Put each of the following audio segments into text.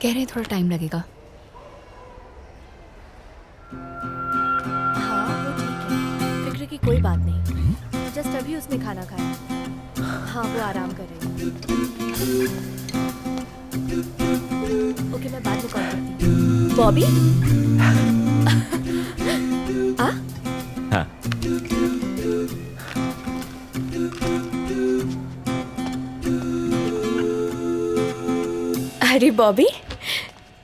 कह रहे हैं थोड़ा टाइम लगेगा। हाँ वो ठीक है, फिक्र की कोई बात नहीं। जस्ट अभी उसने खाना खाया। हाँ वो आराम कर रही है। ओके मैं बाद में कॉल करती हूँ। बॉबी आ? हाँ। अरे बॉबी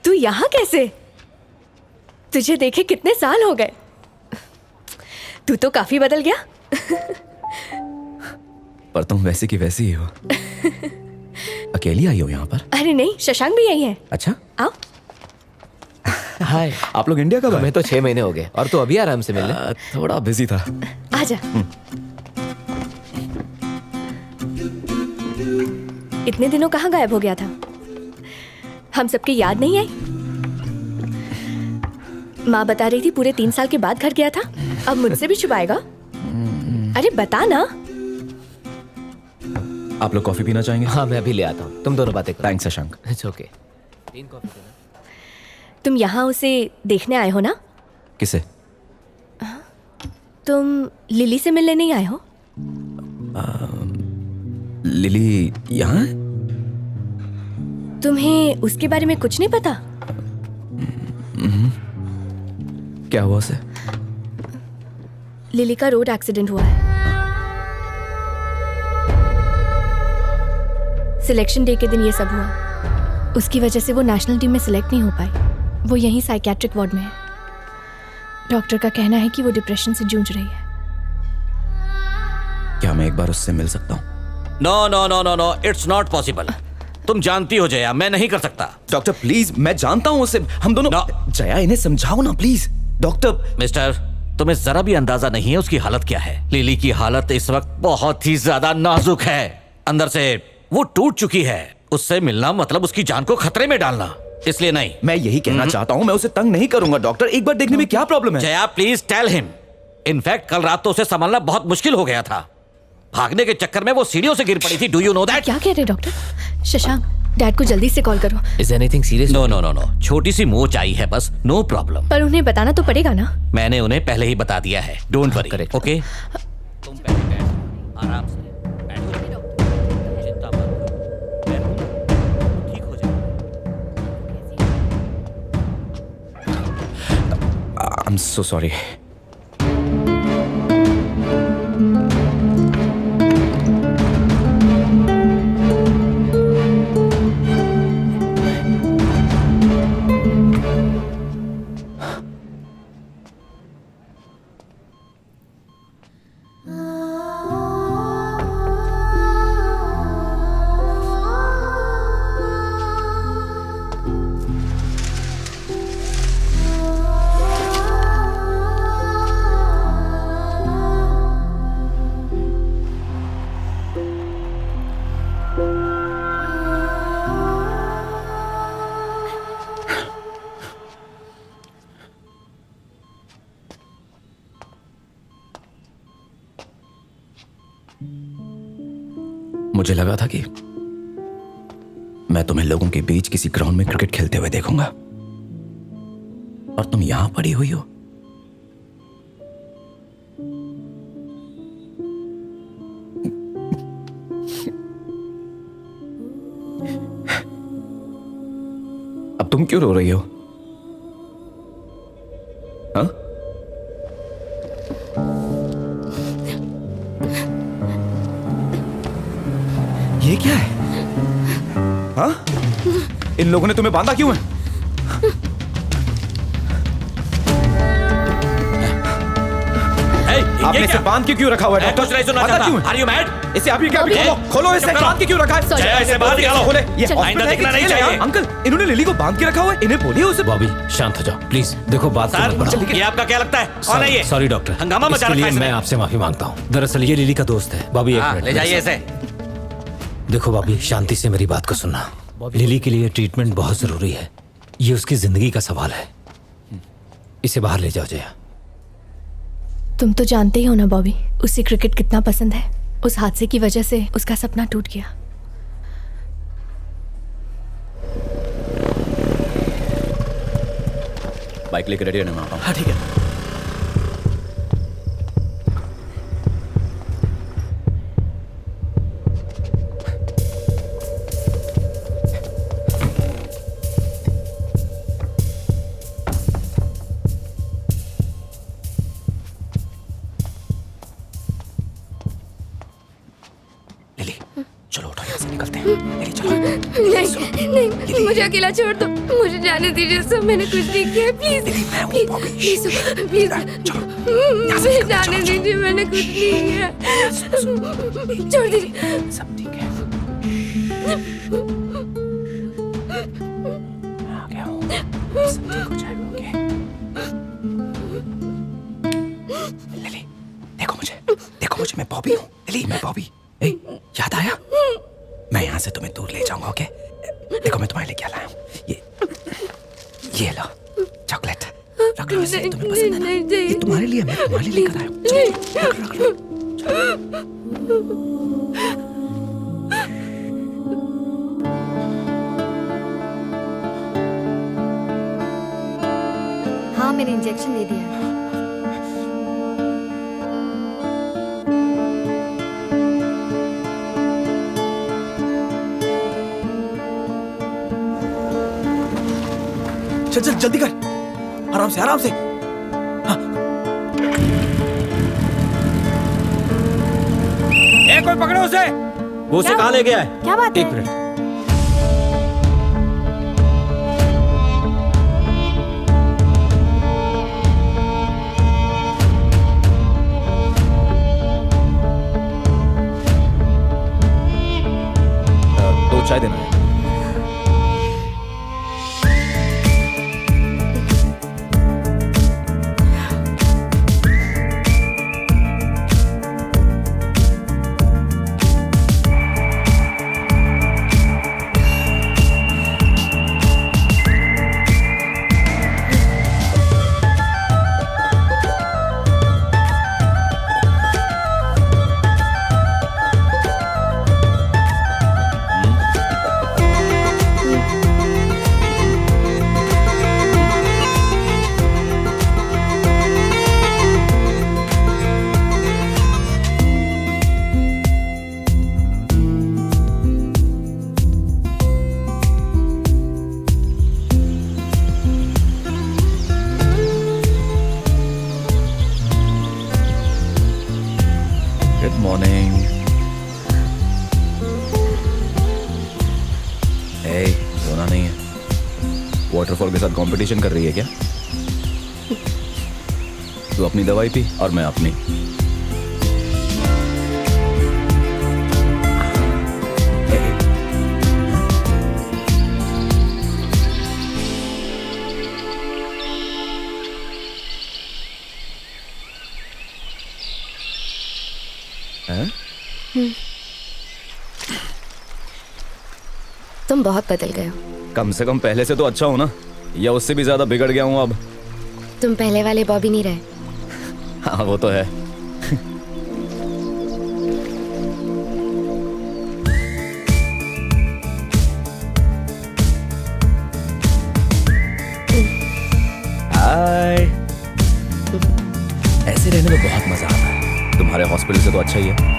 तू यहाँ कैसे? तुझे देखे कितने साल हो गए। तू तो काफी बदल गया। पर तुम वैसी की वैसी ही हो। अकेली आई हो यहाँ पर? अरे नहीं, शशांक भी यही है। अच्छा, आओ। हाय। आप लोग इंडिया कब आए? हमें तो 6 महीने हो गए और तू अभी आराम से मिलने। थोड़ा बिजी था। आजा। इतने दिनों कहाँ गायब हो गया था? हम सबकी याद नहीं आई? माँ बता रही थी पूरे 3 साल के बाद घर गया था। अब मुझसे भी छुपाएगा? अरे बता ना। आप लोग कॉफी पीना चाहेंगे? हाँ मैं अभी ले आता हूँ, तुम दोनों बातें करो। Thanks Shashank. It's okay. 3 coffee देना। तुम यहाँ उसे देखने आए हो ना? किसे? तुम लिली से मिलने नहीं आए हो? लिली यहाँ है? तुम्हें उसके बारे में कुछ नहीं पता? क्या हुआ उसे? लिली का रोड एक्सीडेंट हुआ है। सिलेक्शन डे के दिन ये सब हुआ। उसकी वजह से वो नेशनल टीम में सिलेक्ट नहीं हो पाई। वो यहीं साइकियाट्रिक वार्ड में है। डॉक्टर का कहना है कि वो डिप्रेशन से जूझ रही है। क्या मैं एक बार उससे मिल सकता हूँ? No no no no no, it's not possible. तुम जानती हो जया, मैं नहीं कर सकता। डॉक्टर प्लीज, मैं जानता हूँ उसे। हम दोनों जया, इन्हें समझाओ ना प्लीज। डॉक्टर। मिस्टर, तुम्हें जरा भी अंदाजा नहीं है उसकी हालत क्या है। लिली की हालत इस वक्त बहुत ही ज्यादा नाजुक है। अंदर से वो टूट चुकी है। उससे मिलना मतलब उसकी जान को खतरे में डालना। इसलिए नहीं। मैं यही कहना चाहता हूँ, मैं उसे तंग नहीं करूंगा डॉक्टर। एक बार देखने में क्या प्रॉब्लम है? Jaya please tell him. In fact कल रात तो उसे संभालना बहुत मुश्किल हो गया था। भागने के चक्कर में वो सीढ़ियों से गिर पड़ी थी। Do you know that? क्या कह रहे डॉक्टर? शशांक, डैड को जल्दी से कॉल करो। Is anything serious? No no no no, छोटी सी मोच आई है बस, नो प्रॉब्लम। पर उन्हें बताना तो पड़ेगा ना? मैंने उन्हें पहले ही बता दिया है। Don't worry. correct. ओके, तुम पहले बैठो, आराम से बैठो। चिंता मत करो, मैं हूं, ठीक हो जाएगा। I am so sorry. मुझे लगा था कि मैं तुम्हें लोगों के बीच किसी ग्राउंड में क्रिकेट खेलते हुए देखूंगा, और तुम यहां पड़ी हुई हो। अब तुम क्यों रो रही हो? हाँ? ये क्या है? हाँ? इन लोगों ने तुम्हें बांधा क्यों है? आपने इसे बांध के क्यों रखा हुआ है डॉक्टर? कुछ नहीं सुनना बांधा क्यों है? चाहता। Are you mad? इसे अभी क्या? खोलो इसे। बांध के क्यों रखा है? जया, इसे बाहर निकालो। खोले। ये चलो। हॉस्पिटल आइंदा है कि दिखना नहीं जेल है? चाहिए। अंकल, इन्होंने लिली को बांध के रखा हुआ है। इन्हें बोलिए उसे। बॉबी शांत हो जाओ प्लीज। देखो बात सर, ये आपका क्या लगता है? कौन है ये? सॉरी डॉक्टर, हंगामा मचा इसके रखा है लिए मैं इसने। आपसे माफी मांगता हूँ। दरअसल ये लिली का दोस्त है। बॉबी एक मिनट ले जाइए इसे। देखो बॉबी, शांति से मेरी बात को सुनना। लिली के लिए ट्रीटमेंट बहुत जरूरी है। ये उसकी जिंदगी का सवाल है। इसे बाहर ले जाओ जया। तुम तो जानते ही हो ना बॉबी, उसे क्रिकेट कितना पसंद है। उस हादसे की वजह से उसका सपना टूट गया। बाइक लेके रेडी रहने में आता हूँ। हाँ ठीक है। लिली चलो उठो, यहाँ से निकलते हैं। लिली चलो। नहीं, मुझे अकेला छोड़ दो, मुझे जाने दीजिए सर, मैंने कुछ नहीं किया, प्लीज प्लीज प्लीज मुझे जाने दीजिए, मैंने कुछ नहीं किया, छोड़ दीजिए। सब ठीक है, आ गया हूँ, सब ठीक हो जाएगा। ओके लिली, देखो मुझे, मैं बॉबी हूँ। लिली मैं बॉबी। ए, याद आया? मैं यहाँ से तुम्हें दूर ले जाऊंगा। ओके देखो मैं तुम्हारे लिए क्या लाया हूँ। ये लो चॉकलेट, रख लो इसे, तुम्हें पसंद है ना? ये तुम्हारे लिए, मैं तुम्हारे लिए लेकर आया हूँ। चलो, रख लो। हाँ मैंने इंजेक्शन दे दिया। चल चल जल्दी कर, आराम से आराम से। हाँ। कोई पकड़ो उसे। वो उसे कहाँ ले गया है? क्या बात है? एक मिनट। दो चाय देना है। Good morning. सोना नहीं है। वाटरफॉल के साथ कंपटीशन कर रही है क्या? तू अपनी दवाई पी और मैं अपनी। तुम बहुत बदल गए हो। कम से कम पहले से तो अच्छा हो ना, या उससे भी ज्यादा बिगड़ गया हूं अब। तुम पहले वाले बॉबी नहीं रहे। हाँ वो तो है। हाय। ऐसे रहने में बहुत मजा आता है। तुम्हारे हॉस्पिटल से तो अच्छा ही है।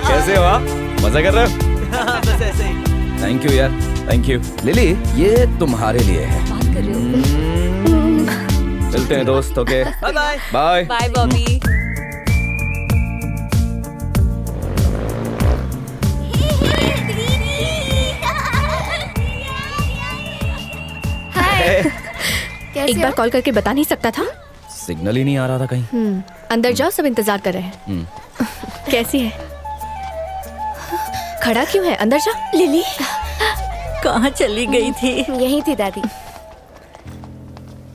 कैसे हो आप? मजा कर रहे हो? बस ऐसे ही। थैंक यू यार, थैंक यू। लिली ये तुम्हारे लिए है। बात कर रहे हो? चलते हैं दोस्त। Okay bye bye. Bye bye Bobby. एक बार कॉल करके बता नहीं सकता था? सिग्नल ही नहीं आ रहा था कहीं। अंदर जाओ, सब इंतजार कर रहे हैं। कैसी है? खड़ा क्यों है? अंदर जाओ। लिली कहाँ चली गई थी? यही थी दादी।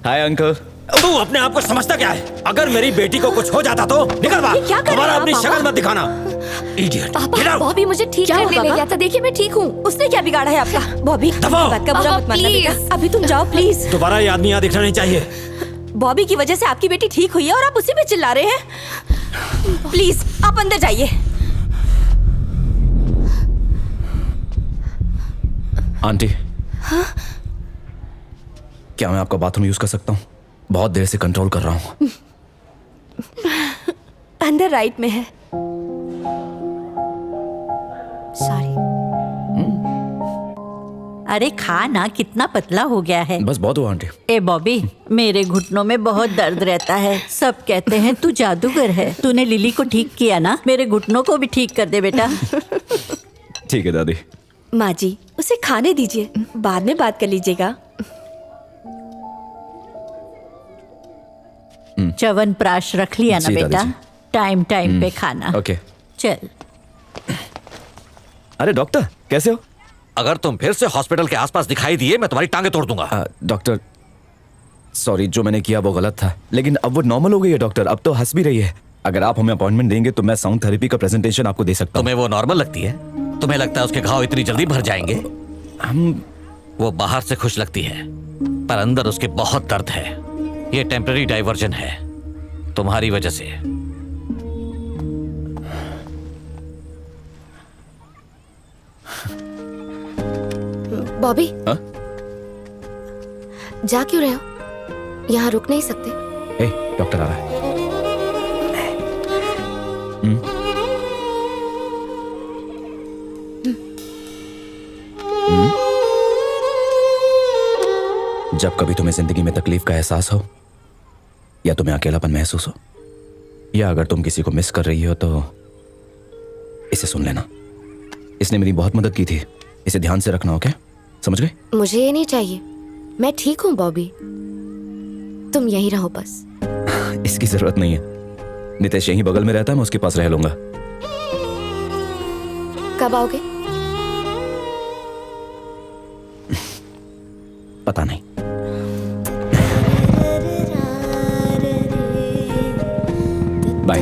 Hi uncle. तू अपने आप को समझता क्या है? अगर मेरी बेटी को कुछ हो जाता तो निकल बाहर। ये क्या कर रहे दोबारा हैं अपनी आप, शक्ल मत दिखाना। इडियट। पापा, बॉबी मुझे ठीक क्या करने हुआ, ले पापा? गया था। देखिए मैं ठीक हूँ। उसने क्या बिगाड़ा है आपका? बॉबी दबाओ। बात का बुरा पापा, मत मानना please। बेटा। अभी तुम जाओ प्लीज। दोबारा ये आदमी यहाँ दिखना नहीं चाहिए। बॉबी की वजह से आपकी बेटी ठीक हुई है और आप उसी पे चिल्ला रहे हैं। प्लीज आप अंदर जाइए। आंटी, क्या मैं आपका बाथरूम यूज कर सकता हूँ? बहुत देर से कंट्रोल कर रहा हूँ। अंदर राइट में है। सॉरी। अरे खा ना, कितना पतला हो गया है। बस बहुत हुआ आंटी। ए बॉबी, मेरे घुटनों में बहुत दर्द रहता है। सब कहते हैं तू जादूगर है। तूने लिली को ठीक किया ना, मेरे घुटनों को भी ठीक कर दे बेटा। ठीक है दादी। माँ जी उसे खाने दीजिए, बाद में बात कर लीजिएगा। च्यवनप्राश प्राश रख लिया ना जी, बेटा, दादी टाइम टाइम पे खाना। ओके। चल। अरे डॉक्टर, कैसे हो? अगर तुम फिर से हॉस्पिटल के आसपास दिखाई दिए मैं तुम्हारी टांगे तोड़ दूंगा। डॉक्टर, सॉरी, जो मैंने किया वो गलत था, लेकिन अब वो नॉर्मल हो गई है डॉक्टर। अब तो हंस भी रही है। अगर आप हमें अपॉइंटमेंट देंगे तो मैं साउंड थेरेपी का प्रेजेंटेशन आपको दे सकता हूँ। तुम्हें वो नॉर्मल लगती है? तुम्हें लगता है उसके घाव इतनी जल्दी भर जाएंगे? हम वो बाहर से खुश लगती है पर अंदर उसके बहुत दर्द है। ये टेम्पररी डाइवर्जन है तुम्हारी वजह से। बॉबी, हाँ? जा क्यों रहे हो? यहाँ रुक नहीं सकते। ए, डॉक्टर आ रहा है। जब कभी तुम्हें जिंदगी में तकलीफ का एहसास हो या तुम्हें अकेलापन महसूस हो या अगर तुम किसी को मिस कर रही हो तो इसे सुन लेना। इसने मेरी बहुत मदद की थी। इसे ध्यान से रखना, ओके? समझ गए? मुझे ये नहीं चाहिए। मैं ठीक हूँ बॉबी, तुम यहीं रहो बस। इसकी जरूरत नहीं है। नितेश यहीं बगल में रहता है, मैं उसके पास रह लूंगा। कब आओगे? पता नहीं।